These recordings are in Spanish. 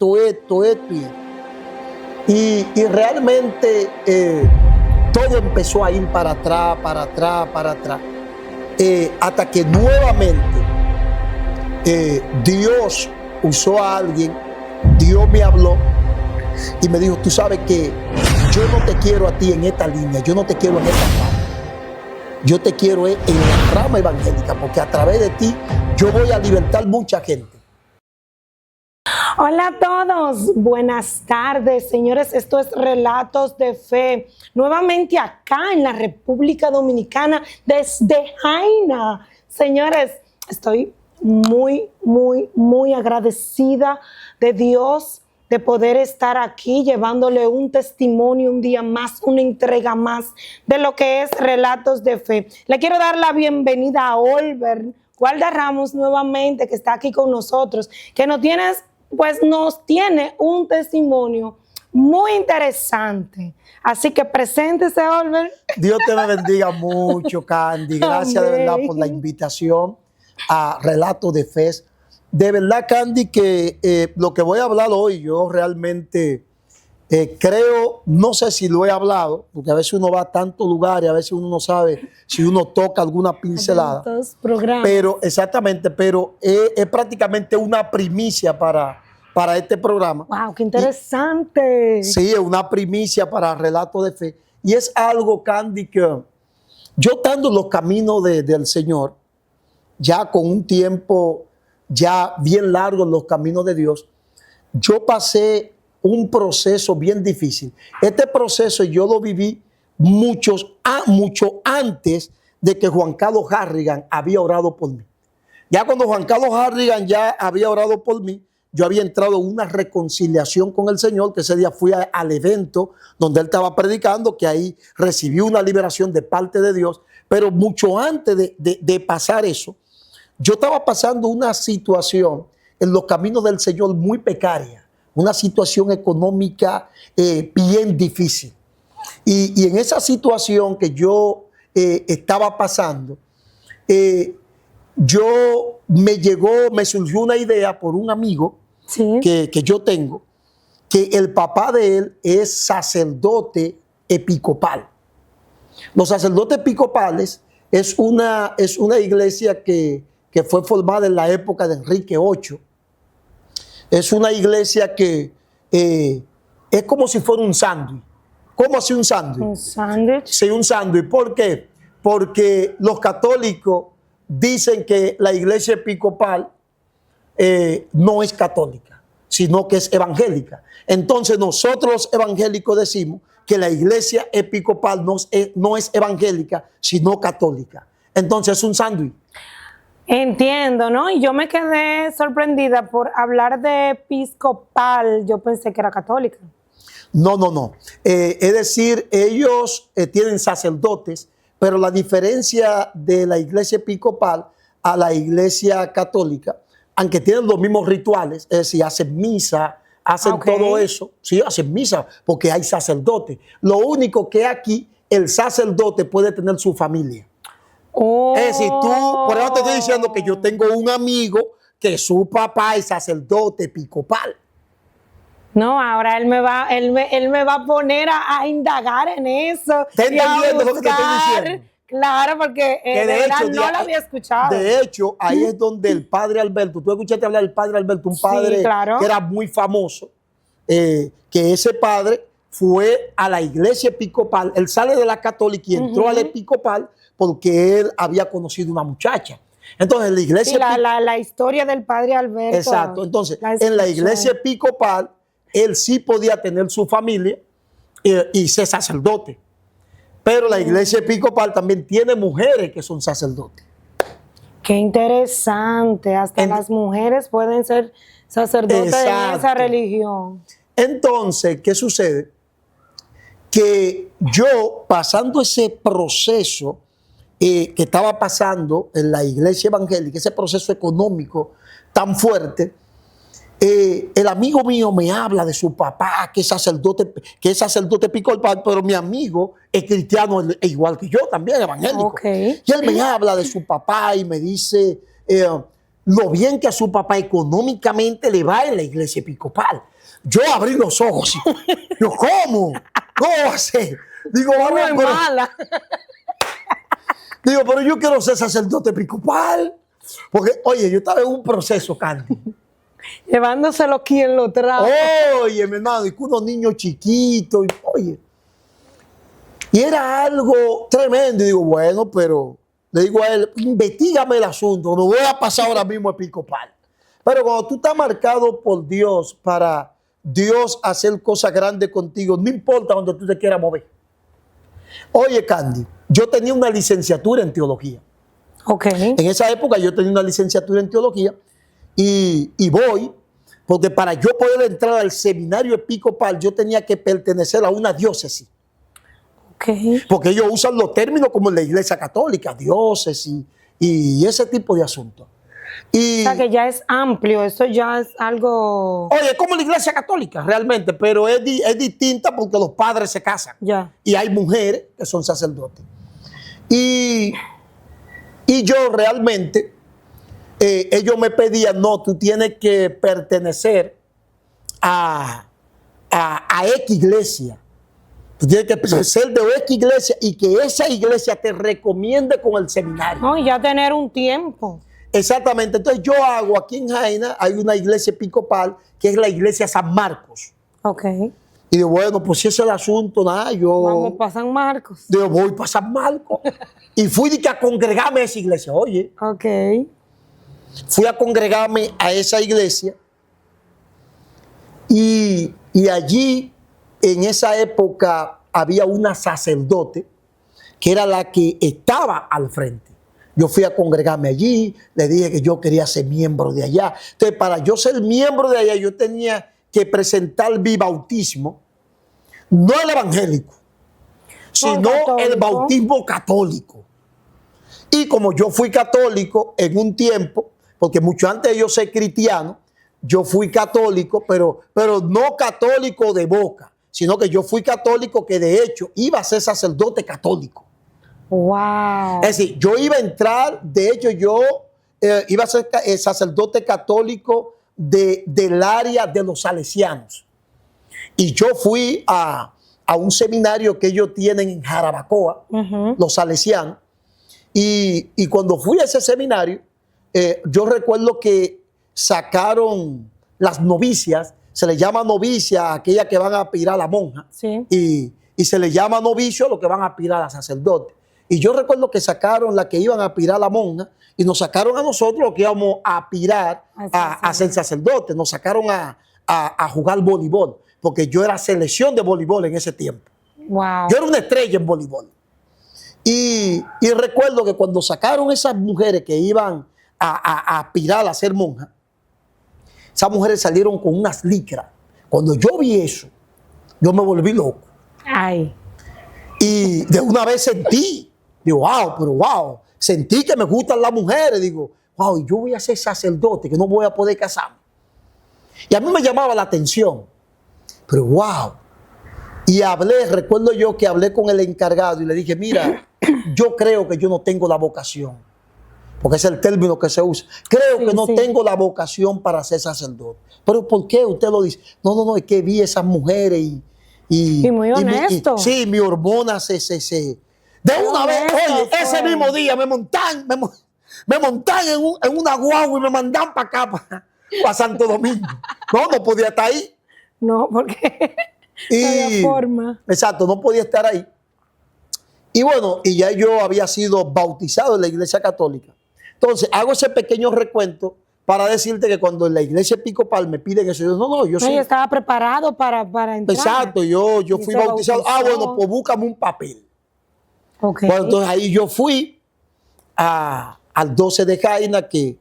esto. Y realmente todo empezó a ir para atrás, hasta que nuevamente Dios usó a alguien, Dios me habló y me dijo, tú sabes que yo no te quiero a ti en esta línea, yo no te quiero en esta rama, yo te quiero en la rama evangélica, porque a través de ti yo voy a libertar mucha gente. Hola a todos, buenas tardes, señores. Esto es Relatos de Fe, nuevamente acá en la República Dominicana, desde Jaina. Señores, estoy muy agradecida de Dios de poder estar aquí llevándole un testimonio un día más, una entrega más de lo que es Relatos de Fe. Le quiero dar la bienvenida a Olver Gualdarramos nuevamente, que está aquí con nosotros, que nos tiene un testimonio muy interesante. Así que preséntese, Olver. Dios te bendiga mucho, Candy. Gracias de verdad por la invitación a Relatos de Fe. De verdad, Candy, que lo que voy a hablar hoy, yo realmente creo, no sé si lo he hablado, porque a veces uno va a tantos lugares, a veces uno no sabe si uno toca alguna pincelada. Pero exactamente, pero es prácticamente una primicia para este programa. ¡Wow, qué interesante! Sí, es una primicia para Relatos de Fe. Y es algo, Candy, que yo estando en los caminos del Señor, ya con un tiempo ya bien largo en los caminos de Dios, yo pasé un proceso bien difícil. Este proceso yo lo viví mucho antes de que Juan Carlos Harrigan había orado por mí. Ya cuando Juan Carlos Harrigan ya había orado por mí, yo había entrado en una reconciliación con el Señor, que ese día fui al evento donde él estaba predicando, que ahí recibí una liberación de parte de Dios. Pero mucho antes de pasar eso, yo estaba pasando una situación en los caminos del Señor muy precaria, una situación económica bien difícil. Y en esa situación que yo estaba pasando, me surgió una idea por un amigo que yo tengo, que el papá de él es sacerdote episcopal. Los sacerdotes episcopales es una iglesia que fue formada en la época de Enrique VIII. Es una iglesia que es como si fuera un sándwich. ¿Cómo así un sándwich? ¿Un sándwich? Sí, un sándwich. ¿Por qué? Porque los católicos dicen que la iglesia episcopal no es católica, sino que es evangélica. Entonces nosotros los evangélicos decimos que la iglesia episcopal no es evangélica, sino católica. Entonces es un sándwich. Entiendo, ¿no? Y yo me quedé sorprendida por hablar de episcopal. Yo pensé que era católica. No. Es decir, ellos tienen sacerdotes, pero la diferencia de la iglesia episcopal a la iglesia católica, aunque tienen los mismos rituales, es decir, hacen misa, hacen todo eso, sí, hacen misa, porque hay sacerdotes. Lo único que aquí, el sacerdote puede tener su familia. Oh. Es decir, por eso te estoy diciendo que yo tengo un amigo que su papá es sacerdote episcopal. No, ahora él me va a poner a indagar en eso. ¿Estás entendiendo lo que te estoy diciendo? Claro, porque de hecho, no lo había escuchado. De hecho, ahí es donde el padre Alberto, tú escuchaste hablar del padre Alberto, un padre que era muy famoso, que ese padre fue a la iglesia episcopal, él sale de la católica y entró a la episcopal porque él había conocido una muchacha. Entonces, la iglesia... la historia del padre Alberto. Exacto. Entonces, en la iglesia episcopal, él sí podía tener su familia y ser sacerdote. Pero la iglesia episcopal también tiene mujeres que son sacerdotes. Qué interesante. Hasta las mujeres pueden ser sacerdotes en esa religión. Entonces, ¿qué sucede? Que yo, pasando ese proceso que estaba pasando en la iglesia evangélica, ese proceso económico tan fuerte, el amigo mío me habla de su papá, que es sacerdote episcopal, pero mi amigo es cristiano igual que yo, también evangélico. Y él me habla de su papá y me dice lo bien que a su papá económicamente le va en la iglesia episcopal. Yo abrí los ojos. Yo, ¿cómo? ¿Cómo va a ser? Digo, No es mala. Digo, pero yo quiero ser sacerdote episcopal. Porque, oye, yo estaba en un proceso, Candy. Llevándoselo quien lo trajo. Oye, mi hermano, y con unos niños chiquitos. Oye. Y era algo tremendo. Y digo, bueno, pero le digo a él, investígame el asunto. No voy a pasar ahora mismo episcopal. Pero cuando tú estás marcado por Dios para Dios hacer cosas grandes contigo, no importa donde tú te quieras mover. Oye, Candy, yo tenía una licenciatura en teología. Ok. En esa época yo tenía una licenciatura en teología y voy, porque para yo poder entrar al seminario episcopal yo tenía que pertenecer a una diócesis. Ok. Porque ellos usan los términos como en la iglesia católica, diócesis y ese tipo de asuntos. Y, O sea que ya es amplio, eso ya es algo... oye, como la iglesia católica realmente, pero es distinta porque los padres se casan. Ya. Y hay mujeres que son sacerdotes. Y yo realmente, ellos me pedían, no, tú tienes que pertenecer a X iglesia. Tú tienes que ser de X iglesia y que esa iglesia te recomiende con el seminario. No, y ya tener un tiempo. Exactamente. Entonces yo hago aquí en Jaina, hay una iglesia episcopal que es la iglesia San Marcos. Ok. Y digo, bueno, pues si ese es el asunto, nada, yo... Vamos para San Marcos. Digo, voy para San Marcos. Y fui a congregarme a esa iglesia. Oye, Ok. fui a congregarme a esa iglesia. Y allí, en esa época, había una sacerdote que era la que estaba al frente. Yo fui a congregarme allí, le dije que yo quería ser miembro de allá. Entonces, para yo ser miembro de allá, yo tenía que presentar mi bautismo, no el evangélico, sino el bautismo católico. Y como yo fui católico en un tiempo, porque mucho antes de yo ser cristiano, yo fui católico, pero no católico de boca, sino que yo fui católico que de hecho iba a ser sacerdote católico. Wow. Es decir, yo iba a entrar, de hecho yo iba a ser sacerdote católico del área de los salesianos. Y yo fui a un seminario que ellos tienen en Jarabacoa, los salesianos. Y cuando fui a ese seminario, yo recuerdo que sacaron las novicias, se le llama novicia a aquellas que van a aspirar a la monja, Sí. y se le llama novicio a los que van a aspirar a sacerdote. Y yo recuerdo que sacaron la que iban a aspirar a la monja y nos sacaron a nosotros los que íbamos a aspirar a ser sacerdotes. Nos sacaron a jugar voleibol, porque yo era selección de voleibol en ese tiempo. Wow. Yo era una estrella en voleibol. Y recuerdo que cuando sacaron esas mujeres que iban a aspirar a ser monjas, esas mujeres salieron con unas licras. Cuando yo vi eso, yo me volví loco. Ay. Y de una vez sentí, digo, wow, sentí que me gustan las mujeres. Digo, wow, yo voy a ser sacerdote, que no voy a poder casarme. Y a mí me llamaba la atención. Pero wow. Y recuerdo yo que hablé con el encargado y le dije, mira, yo creo que yo no tengo la vocación. Porque ese es el término que se usa. Creo que no tengo la vocación para ser sacerdote. Pero ¿por qué usted lo dice? No, es que vi esas mujeres y muy honesto. Sí, mi hormona se de una vez, oye, ese mismo día me montan en una guagua y me mandan para acá, para Santo Domingo. No podía estar ahí. No, porque no había forma. Exacto, no podía estar ahí. Y bueno, y ya yo había sido bautizado en la iglesia católica. Entonces, hago ese pequeño recuento para decirte que cuando en la iglesia episcopal me piden eso, yo sí. Yo estaba preparado para entrar. Exacto, yo fui bautizado. Bueno, pues búscame un papel. Okay. Bueno, entonces ahí yo fui al 12 de Jaina, que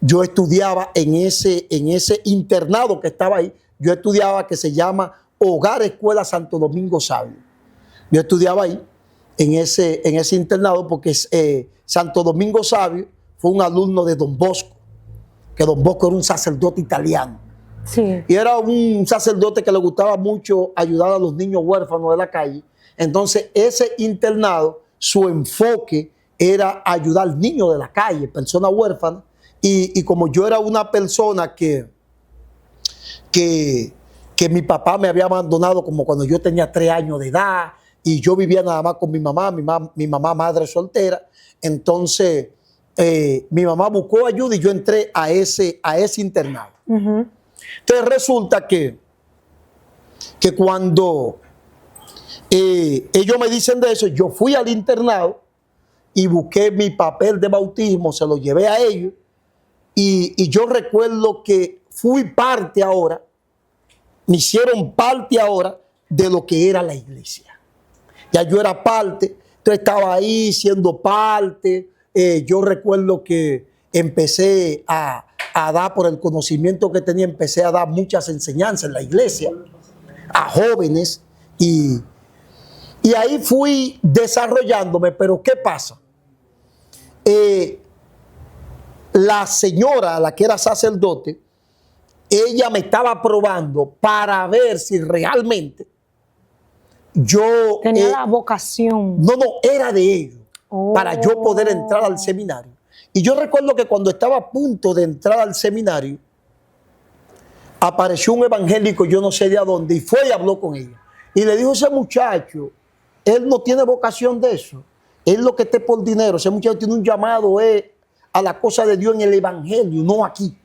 yo estudiaba en ese internado que estaba ahí. Yo estudiaba, que se llama Hogar Escuela Santo Domingo Sabio. Yo estudiaba ahí, en ese internado, porque Santo Domingo Sabio fue un alumno de Don Bosco, que Don Bosco era un sacerdote italiano. Sí. Y era un sacerdote que le gustaba mucho ayudar a los niños huérfanos de la calle. Entonces, ese internado, su enfoque era ayudar niños de la calle, personas huérfanas, y como yo era una persona que mi papá me había abandonado como cuando yo tenía 3 años de edad y yo vivía nada más con mi mamá madre soltera, entonces mi mamá buscó ayuda y yo entré a ese internado. Entonces resulta que cuando ellos me dicen de eso, yo fui al internado y busqué mi papel de bautismo, se lo llevé a ellos y yo recuerdo que fui parte ahora, me hicieron parte ahora de lo que era la iglesia. Ya yo era parte, entonces estaba ahí siendo parte. Yo recuerdo que empecé a dar, por el conocimiento que tenía, empecé a dar muchas enseñanzas en la iglesia a jóvenes y ahí fui desarrollándome. Pero ¿qué pasa? La señora, la que era sacerdote, ella me estaba probando para ver si realmente yo... Tenía la vocación. No, era de ellos, para yo poder entrar al seminario. Y yo recuerdo que cuando estaba a punto de entrar al seminario, apareció un evangélico, yo no sé de dónde, y fue y habló con ella. Y le dijo, ese muchacho, él no tiene vocación de eso. Él lo que esté por dinero. Ese muchacho tiene un llamado a la cosa de Dios en el evangelio, no aquí.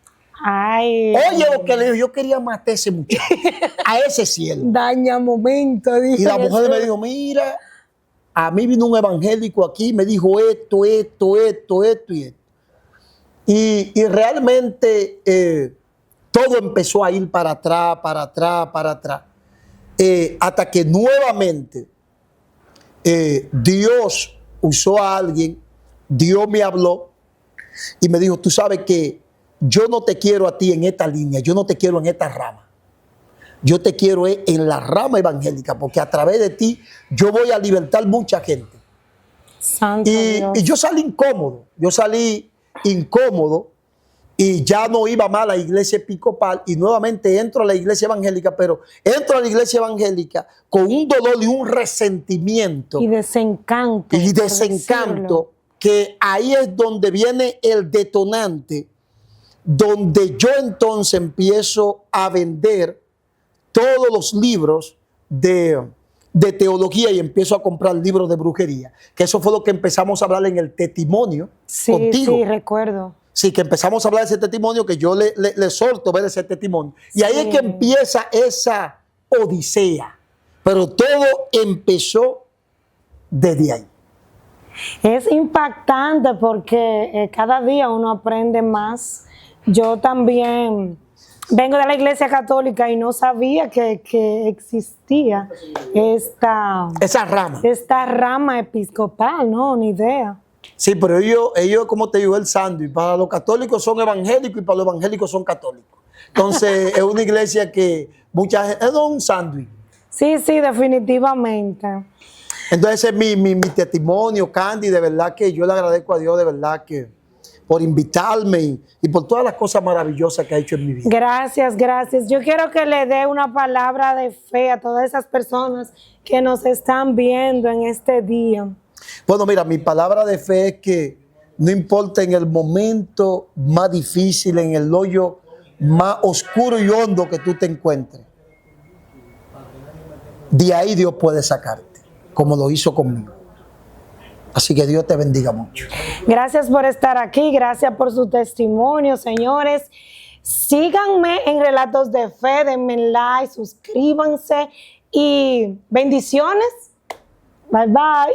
Ay. Oye, lo que le dijo, yo quería matar a ese muchacho, a ese cielo. Daña momento. Y la mujer me dijo, mira, a mí vino un evangélico aquí, me dijo esto y esto. Y realmente todo empezó a ir para atrás. Hasta que nuevamente Dios usó a alguien, Dios me habló y me dijo, tú sabes que yo no te quiero a ti en esta línea, yo no te quiero en esta rama. Yo te quiero en la rama evangélica, porque a través de ti yo voy a libertar mucha gente. Santo Dios. Y yo salí incómodo y ya no iba más a la iglesia episcopal y nuevamente entro a la iglesia evangélica, pero entro a la iglesia evangélica con un dolor y un resentimiento. Y desencanto. Que ahí es donde viene el detonante, donde yo entonces empiezo a vender todos los libros de teología y empiezo a comprar libros de brujería, que eso fue lo que empezamos a hablar en el testimonio contigo. Sí, recuerdo. Sí, que empezamos a hablar de ese testimonio, que yo le solto ver ese testimonio. Y ahí es que empieza esa odisea, pero todo empezó desde ahí. Es impactante porque cada día uno aprende más. Yo también vengo de la iglesia católica y no sabía que existía esa rama episcopal, no, ni idea. Sí, pero ellos como te digo, el sándwich. Para los católicos son evangélicos y para los evangélicos son católicos. Entonces es una iglesia que mucha gente, es un sándwich. Sí, definitivamente. Entonces ese es mi testimonio, Candy, de verdad que yo le agradezco a Dios, de verdad que por invitarme y por todas las cosas maravillosas que ha hecho en mi vida. Gracias. Yo quiero que le dé una palabra de fe a todas esas personas que nos están viendo en este día. Bueno, mira, mi palabra de fe es que no importa en el momento más difícil, en el hoyo más oscuro y hondo que tú te encuentres, de ahí Dios puede sacarte, como lo hizo conmigo. Así que Dios te bendiga mucho. Gracias por estar aquí, gracias por su testimonio, señores. Síganme en Relatos de Fe, denme like, suscríbanse y bendiciones. Bye, bye.